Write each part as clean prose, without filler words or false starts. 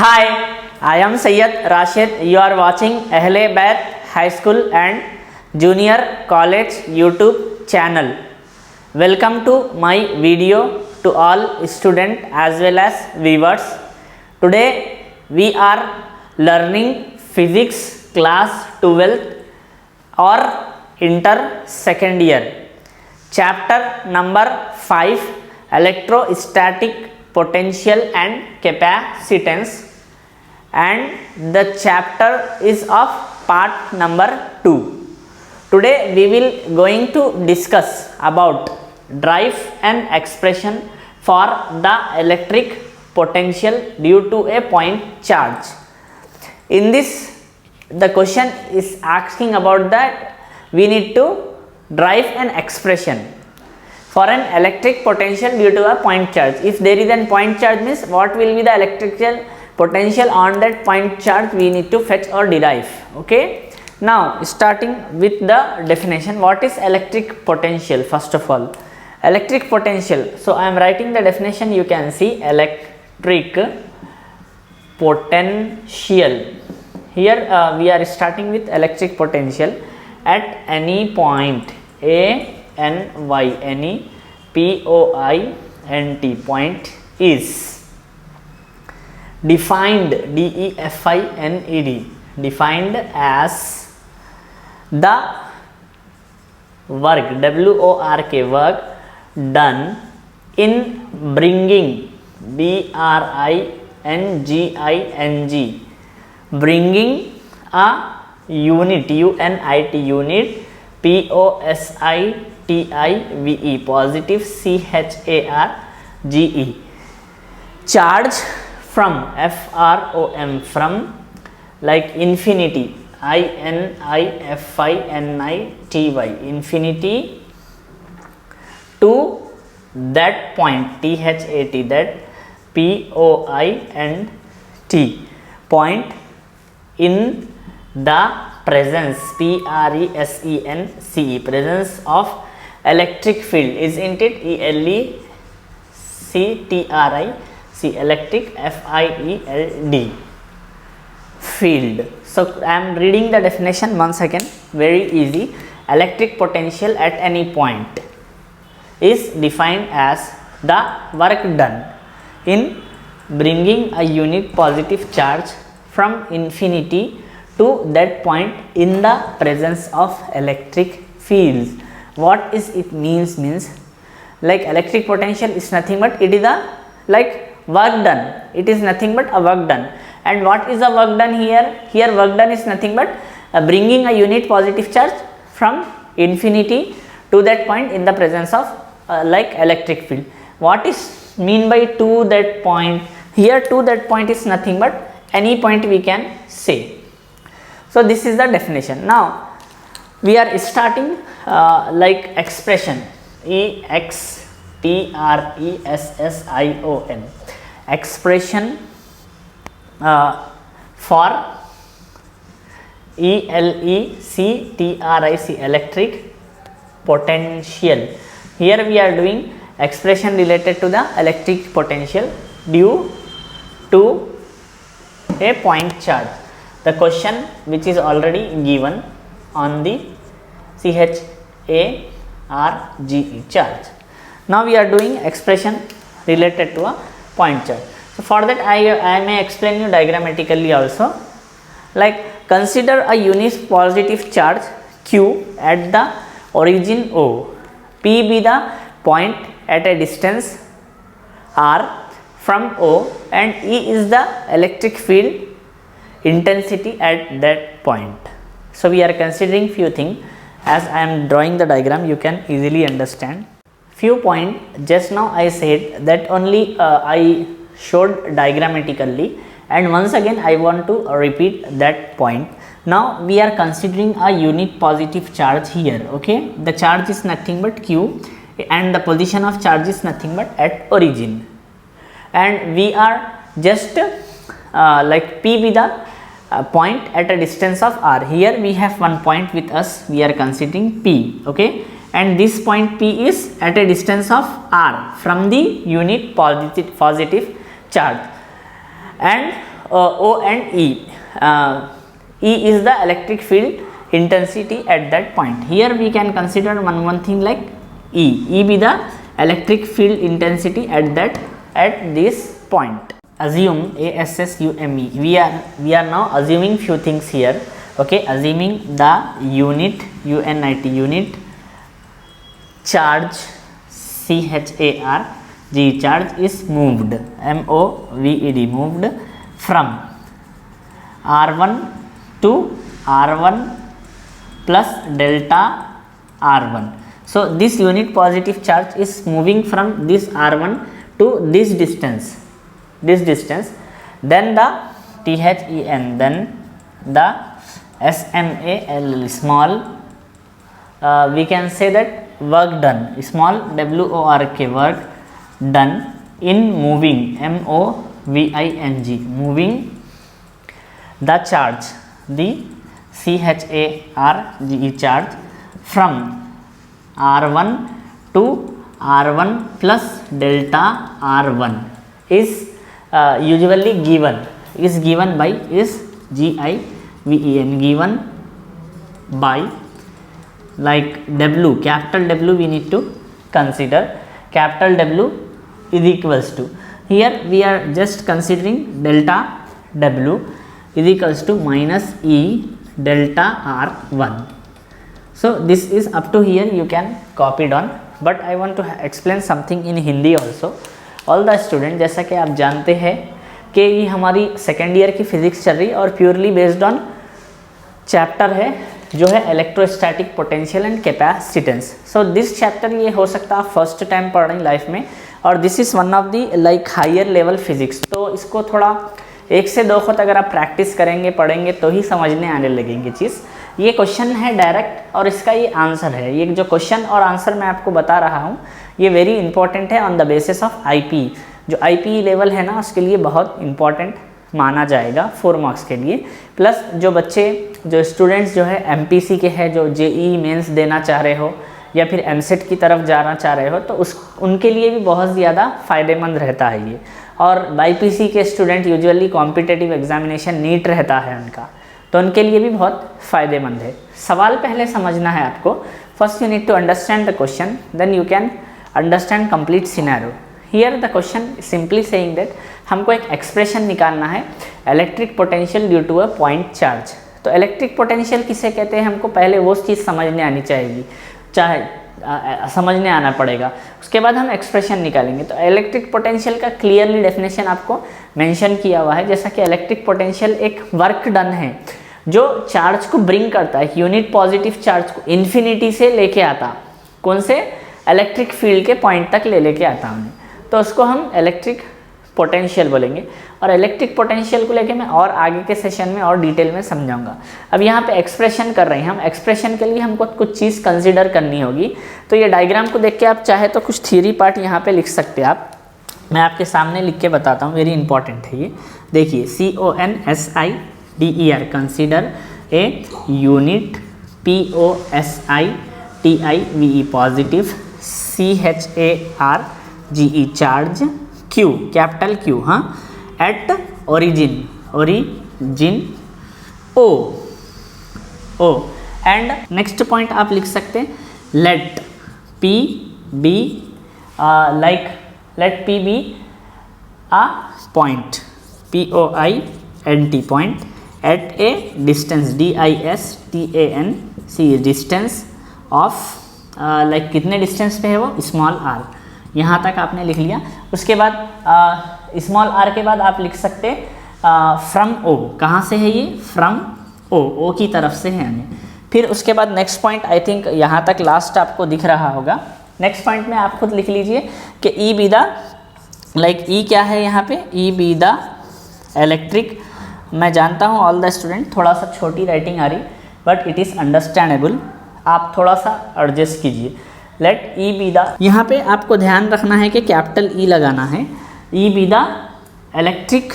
Hi, I am Sayyid Rashid. You are watching Ahle Bayt High School and Junior College YouTube channel. Welcome to my video to all students as well as viewers. Today we are learning physics class 12th or inter second year. Chapter number 5, electrostatic potential and capacitance, and the chapter is of part number 2. Today we will going to discuss about drive and expression for the electric potential due to a point charge. In this, the question is asking about that we need to drive an expression for an electric potential due to a point charge. If there is a point charge, means what will be the electrical potential on that point charge we need to fetch or derive. Okay. Now starting with the definition, what is electric potential? First of all, electric potential. So I am writing the definition. You can see electric potential. Here we are starting with electric potential at any point A N Y, any point is defined, defined, defined as the work, work, work done in bringing, bringing, bringing a unit, unit, positive, positive, charge, charge from, from, like infinity, infinity, infinity to that point, that point in the presence, presence, presence of electric field, isn't it? Electric, field, field. So I am reading the definition once again, very easy. Electric potential at any point is defined as the work done in bringing a unit positive charge from infinity to that point in the presence of electric fields. What is it means like electric potential is nothing but it is a like work done, it is nothing but a work done. And what is the work done here? Here work done is nothing but bringing a unit positive charge from infinity to that point in the presence of like electric field. What is mean by to that point? Here to that point is nothing but any point we can say. So this is the definition. Now we are starting like expression, expression, expression for electric potential. Here we are doing expression related to the electric potential due to a point charge. The question which is already given on the charge. Now we are doing expression related to a point charge. So for that I may explain you diagrammatically also. Like consider a unit positive charge Q at the origin O, P be the point at a distance R from O, and E is the electric field intensity at that point. So we are considering few things. As I am drawing the diagram, you can easily understand few point. Just now I said that only I showed diagrammatically, and once again I want to repeat that point. Now we are considering a unit positive charge here. Okay, the charge is nothing but Q and the position of charge is nothing but at origin, and we are just like P be the point at a distance of R. Here we have one point with us, we are considering P. Okay, and this point P is at a distance of R from the unit positive charge, and O and E. E is the electric field intensity at that point. Here we can consider one thing like E. E be the electric field intensity at this point. Assume, ASSUME. We are now assuming few things here. Okay, assuming the unit unit charge charge is moved, moved from R1 to R1 plus delta R1. So this unit positive charge is moving from this R1 to this distance, then the THEN, then the SMAL, small, we can say that work done, small WORK, work done in moving, MOVING, moving the charge, the CHARGE charge from R1 to R1 plus delta R1 is usually given by GIVEN, given by like W, capital W we need to consider. Capital W is equals to, here we are just considering delta W is equals to minus E delta R1. So this is up to here, you can copy down, but I want to explain something in Hindi also. All the student, जैसा कि आप जानते हैं कि ये हमारी second year की physics चल रही है और प्योरली बेस्ड ऑन चैप्टर है जो है electrostatic potential and capacitance. So this chapter ये हो सकता है आप फर्स्ट टाइम पढ़ रहे हैं लाइफ में, और this is one of the like higher level physics. तो इसको थोड़ा 1 से 2 वक्त अगर आप प्रैक्टिस करेंगे, पढ़ेंगे तो ही समझने आने लगेंगे चीज़. ये क्वेश्चन है डायरेक्ट और इसका ये आंसर है. ये जो क्वेश्चन और आंसर मैं आपको बता रहा हूँ ये वेरी इंपॉर्टेंट है on the basis of IP. जो आईपी लेवल है ना उसके लिए बहुत इंपॉर्टेंट माना जाएगा 4 मार्क्स के लिए. प्लस जो बच्चे, जो स्टूडेंट्स जो है एमपीसी के हैं, जो जेईई मेंस देना चाह रहे हो या फिर एमसेट की तरफ जाना चाह रहे हो, तो उनके लिए भी बहुत ज़्यादा फ़ायदेमंद रहता है ये. और बाईपीसी के student usually competitive examination NEET रहता है उनका, तो उनके लिए भी बहुत फ़ायदेमंद है. सवाल पहले समझना है आपको. First you need to understand the question, then you can understand complete scenario. Here the question simply saying that हमको एक एक्सप्रेशन निकालना है electric potential due to a point charge. तो इलेक्ट्रिक पोटेंशियल किसे कहते हैं, हमको पहले वो चीज़ समझने आनी चाहिए, चाहे समझने आना पड़ेगा. उसके बाद हम एक्सप्रेशन निकालेंगे. तो इलेक्ट्रिक पोटेंशियल का क्लियरली डेफिनेशन आपको मेंशन किया हुआ है, जैसा कि इलेक्ट्रिक पोटेंशियल एक वर्क डन है जो चार्ज को ब्रिंग करता है, यूनिट पॉजिटिव चार्ज को इन्फिनिटी से लेके आता, कौन से इलेक्ट्रिक फील्ड के पॉइंट तक लेके आता हमने, तो उसको हम इलेक्ट्रिक पोटेंशियल बोलेंगे. और इलेक्ट्रिक पोटेंशियल को लेके मैं और आगे के सेशन में और डिटेल में समझाऊंगा. अब यहाँ पे एक्सप्रेशन कर रहे हैं हम. एक्सप्रेशन के लिए हमको कुछ चीज़ कंसीडर करनी होगी. तो ये डायग्राम को देख के आप चाहे तो कुछ थियरी पार्ट यहाँ पे लिख सकते हैं आप. मैं आपके सामने लिख के बताता हूँ, वेरी इंपॉर्टेंट है ये. देखिए CONSIDER, consider a unit, POSITIVE positive, CHARGE charge, Q capital Q, हाँ, at origin O and next point आप लिख सकते हैं let P be a point, POINT point at a distance, DISTANC distance of like कितने distance पे है वो, small r. यहाँ तक आपने लिख लिया. उसके बाद स्मॉल r के बाद आप लिख सकते फ्रॉम O. कहाँ से है ये, फ्रॉम O की तरफ से है हमें. फिर उसके बाद नेक्स्ट पॉइंट, आई थिंक यहाँ तक लास्ट आपको दिख रहा होगा. नेक्स्ट पॉइंट में आप खुद लिख लीजिए कि E be the, like E क्या है यहाँ पे, E बी द इलेक्ट्रिक. मैं जानता हूँ ऑल द स्टूडेंट थोड़ा सा छोटी राइटिंग आ रही, बट इट इज़ अंडरस्टैंडेबल. आप थोड़ा सा एडजस्ट कीजिए. लेट E बी द, यहाँ पे आपको ध्यान रखना है कि कैपिटल E लगाना है. E be the electric,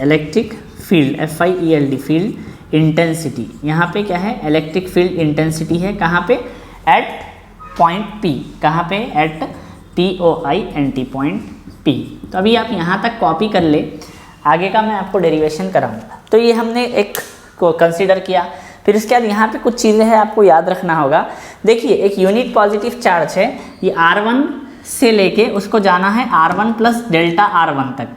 electric field, FIELD field intensity. यहाँ पे क्या है, इलेक्ट्रिक फील्ड इंटेंसिटी है. कहाँ पे, एट पॉइंट P. कहाँ पे, एट POINT पॉइंट p। तो अभी आप यहाँ तक कॉपी कर ले, आगे का मैं आपको डेरिवेशन कराऊंगा। तो ये हमने एक को कंसीडर किया। फिर उसके बाद यहाँ पे कुछ चीज़ें हैं आपको याद रखना होगा। देखिए एक यूनिट पॉजिटिव चार्ज है, ये R1 से लेके उसको जाना है R1 प्लस डेल्टा R1 तक।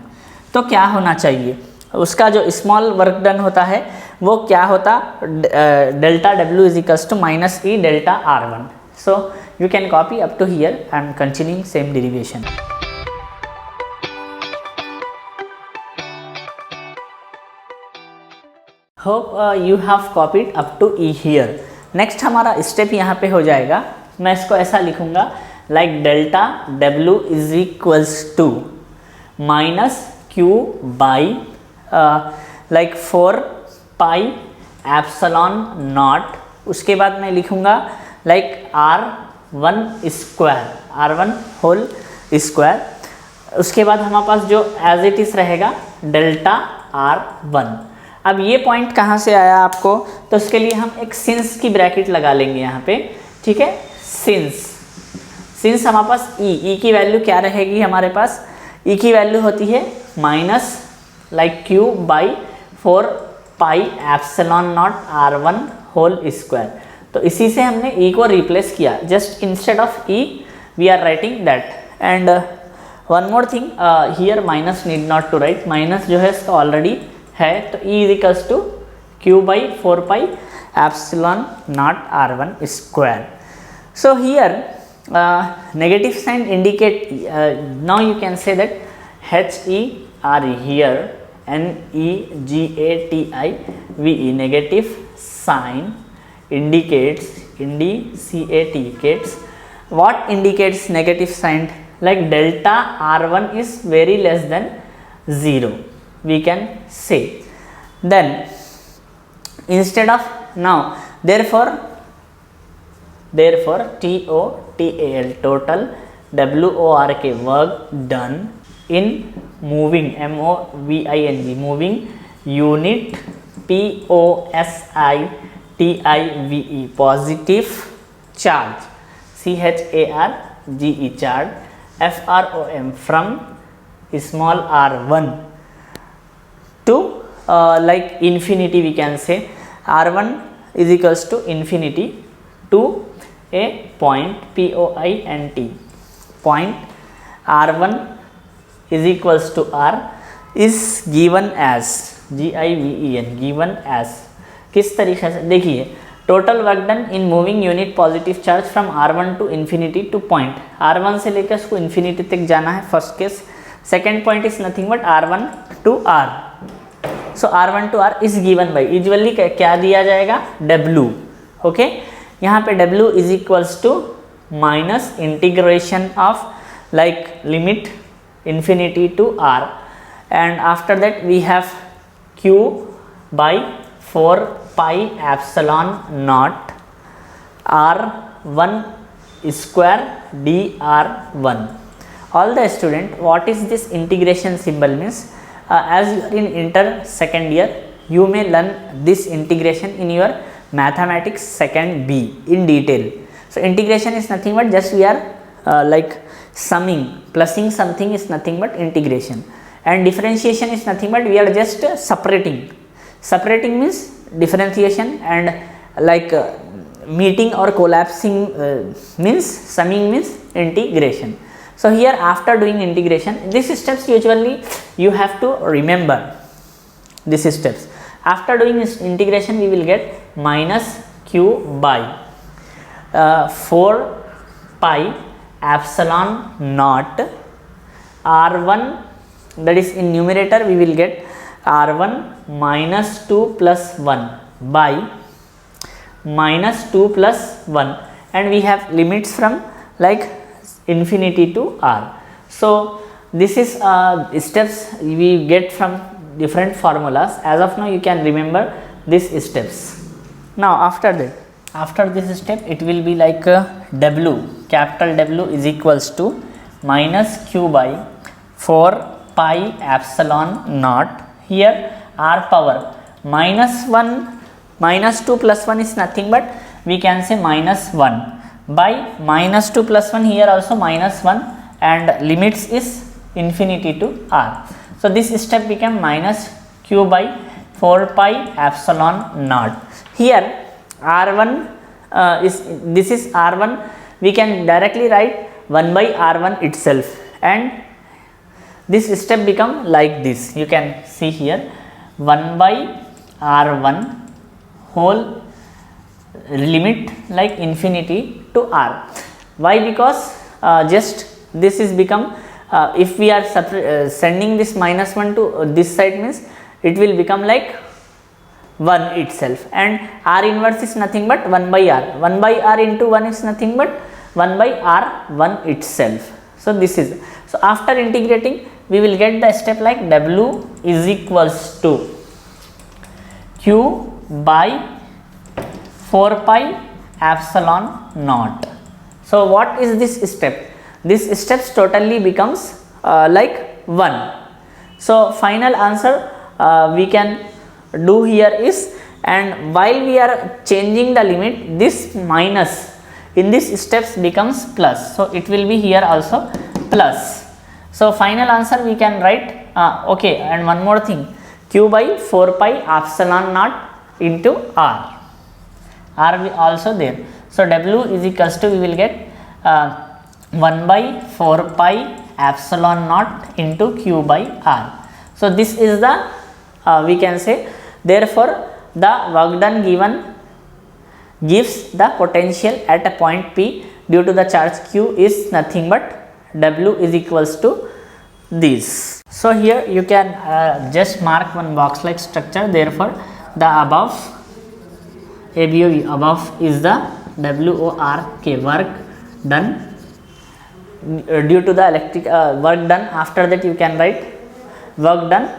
तो क्या होना चाहिए, उसका जो स्मॉल वर्क डन होता है वो क्या होता, delta W is equals to minus E delta R1। So you can copy up to here and continuing same derivation. Hope you have copied up to E here. Next हमारा step यहाँ पे हो जाएगा, मैं इसको ऐसा लिखूंगा like delta W is equals to minus Q by like 4 pi epsilon nought. उसके बाद मैं लिखूंगा like R1 square, R1 whole square. उसके बाद हमारे पास जो एज इट इज रहेगा डेल्टा R1। अब ये पॉइंट कहाँ से आया आपको, तो उसके लिए हम एक सिंस की ब्रैकेट लगा लेंगे यहाँ पे, ठीक है। सिंस हमारे पास ई की वैल्यू क्या रहेगी, हमारे पास ई की वैल्यू होती है minus like Q by 4 pi epsilon nought R1 whole square. तो इसी से हमने ई को रिप्लेस किया, just instead of E we are writing that. And one more thing here, minus need not to write, minus जो है इसका already है। तो E is equals to Q by 4 pi epsilon nought R1 square. So here negative sign indicate, now you can say that HER here, NEGATIVE, negative sign indicates what indicates negative sign, like delta R1 is very less than 0, we can say. Then instead of now, therefore TOTAL, total WORK, work done in moving, MOVING, moving unit, POSITIVE, positive charge, CHARGE, charge, FROM, from small r1 to like infinity, we can say R1 is equals to infinity to a point, POINT, point R1 is equals to R is given as, GIVEN, given as, किस तरीके से, देखिए total work done in moving unit positive charge from R1 to infinity to point R1 से लेकर उसको infinity तक जाना है, first case. Second point is nothing but R1 to R। So R1 to R is given by, usually क्या दिया जाएगा, W, okay. यहाँ पे W is equals to minus integration of like limit infinity to R, and after that we have Q by 4 pi epsilon naught R1 square dr1. All the student, what is this integration symbol means? As you are in inter second year, you may learn this integration in your mathematics second B in detail. So integration is nothing but just we are like summing, plussing something is nothing but integration, and differentiation is nothing but we are just separating. Separating means differentiation, and like meeting or collapsing means summing means integration. So here after doing integration, these steps usually you have to remember these steps. After doing this integration, we will get minus Q by 4 pi epsilon naught R1, that is in numerator we will get R1 minus 2 plus 1 by minus 2 plus 1, and we have limits from like infinity to R. So this is steps we get from different formulas. As of now you can remember these steps. Now after that, after this step it will be like W, capital W is equals to minus Q by 4 pi epsilon naught, here R power minus 1, minus 2 plus 1 is nothing but we can say minus 1 by minus 2 plus 1, here also minus 1, and limits is infinity to r. So this step became minus q by 4 pi epsilon naught. Here r1 this is r1, we can directly write 1 by r1 itself, and this step become like this. You can see here 1 by r1 whole limit like infinity to r. Why? Because just this is become if we are sending this minus 1 to this side, means it will become like 1 itself, and r inverse is nothing but 1 by r. 1 by r into 1 is nothing but 1 by r 1 itself. So this is, so after integrating we will get the step like w is equals to q by 4 pi epsilon naught. So what is this step? This steps totally becomes like 1. So final answer we can do here is, and while we are changing the limit, this minus in this steps becomes plus, so it will be here also plus. So final answer we can write okay, and one more thing, q by 4 pi epsilon naught into r also there. So w is equals to, we will get 1 by 4 pi epsilon naught into q by r. So this is the we can say, therefore the work done given gives the potential at a point p due to the charge q is nothing but w is equals to this. So here you can just mark one box like structure. Therefore the above above is the WORK, work done due to the electric work done. After that you can write work done.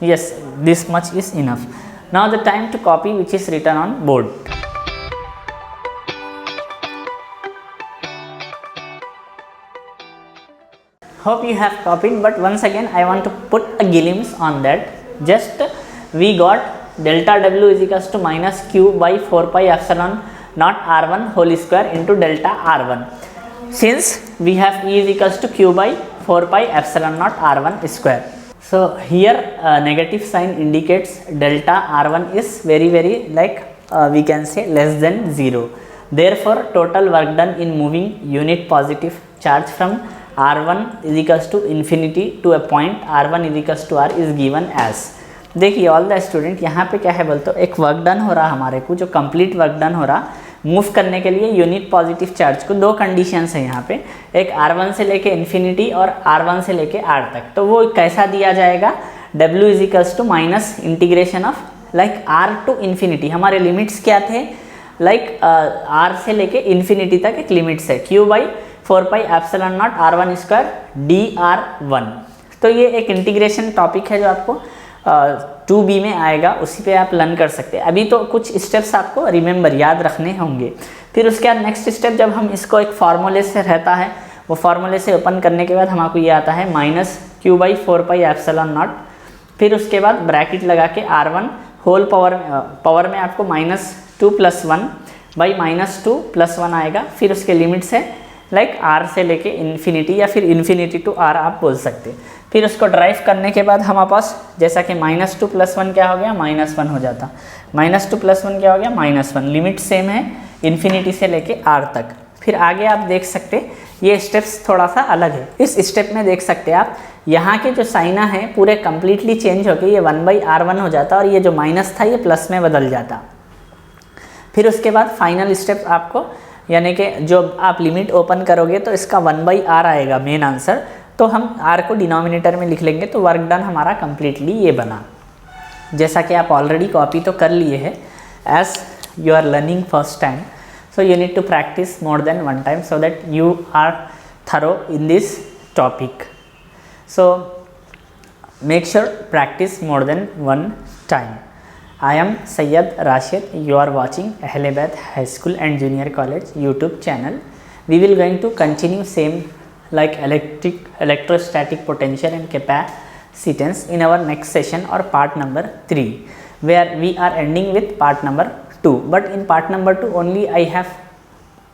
Yes, this much is enough. Now the time to copy, which is written on board. Hope you have copied, but once again I want to put a glimpse on that. Just we got delta w is equals to minus q by 4 pi epsilon naught r1 whole square into delta r1, since we have e is equals to q by 4 pi epsilon naught r1 square. So here negative sign indicates delta r1 is very like we can say less than 0. Therefore total work done in moving unit positive charge from r1 is equals to infinity to a point r1 is equals to r is given as. देखिए all the student, यहाँ पे क्या है बोलते हो, एक work done हो रहा हमारे को, जो कंप्लीट वर्क डन हो रहा, मूव करने के लिए यूनिट पॉजिटिव चार्ज को दो कंडीशंस है यहाँ पे, एक r1 से लेके इन्फिनिटी और r1 से लेके r तक. तो वो कैसा दिया जाएगा, w is equals to minus integration of like r to infinity. हमारे लिमिट्स क्या थे, लाइक r से लेके इन्फिनिटी तक एक लिमिट्स है, q by 4 pi epsilon nought r1 square dr1. तो ये एक इंटीग्रेशन टॉपिक है जो आपको 2B में आएगा, उसी पे आप लर्न कर सकते हैं. अभी तो कुछ स्टेप्स आपको रिमेंबर याद रखने होंगे. फिर उसके बाद नेक्स्ट स्टेप, जब हम इसको एक फार्मूले से रहता है, वो फार्मूले से ओपन करने के बाद हमको ये आता है minus q by 4 pi epsilon not. फिर उसके बाद ब्रैकेट लगा के r1 होल पावर में आपको minus 2 plus 1 by minus 2 plus 1 आएगा. फिर उसके लिमिट्स है लाइक r से लेके इन्फिनिटी या फिर इन्फिनिटी टू r आप बोल सकते हैं. फिर उसको ड्राइव करने के बाद हमारे पास जैसा कि माइनस 2 प्लस 1 क्या हो गया, माइनस 1 हो जाता. माइनस 2 प्लस 1 क्या हो गया, माइनस 1. लिमिट सेम है इन्फिनिटी से लेके r तक. फिर आगे आप देख सकते ये स्टेप्स थोड़ा सा अलग है. इस स्टेप में देख सकते आप यहाँ के जो साइना है पूरे कम्प्लीटली चेंज होकर ये 1/r1 हो जाता और ये जो माइनस था ये प्लस में बदल जाता. फिर उसके बाद फाइनल स्टेप आपको, यानी कि जो आप लिमिट ओपन करोगे तो इसका 1/r आएगा मेन आंसर. तो हम r को डिनोमिनेटर में लिख लेंगे तो वर्क डन हमारा कम्प्लीटली ये बना. जैसा कि आप ऑलरेडी कॉपी तो कर लिए हैं, as you are learning first time, so you need to practice more than one time so that you are thorough in this topic. So make sure practice more than one time. I am Sayyad Rashid. You are watching Ahle-Baith High School and Junior College YouTube channel. We will going to continue same like electrostatic potential and capacitance in our next session or part number 3, where we are ending with part number 2. But in part number 2 only I have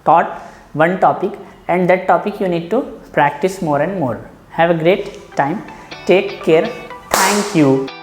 taught one topic, and that topic you need to practice more and more. Have a great time. Take care. Thank you.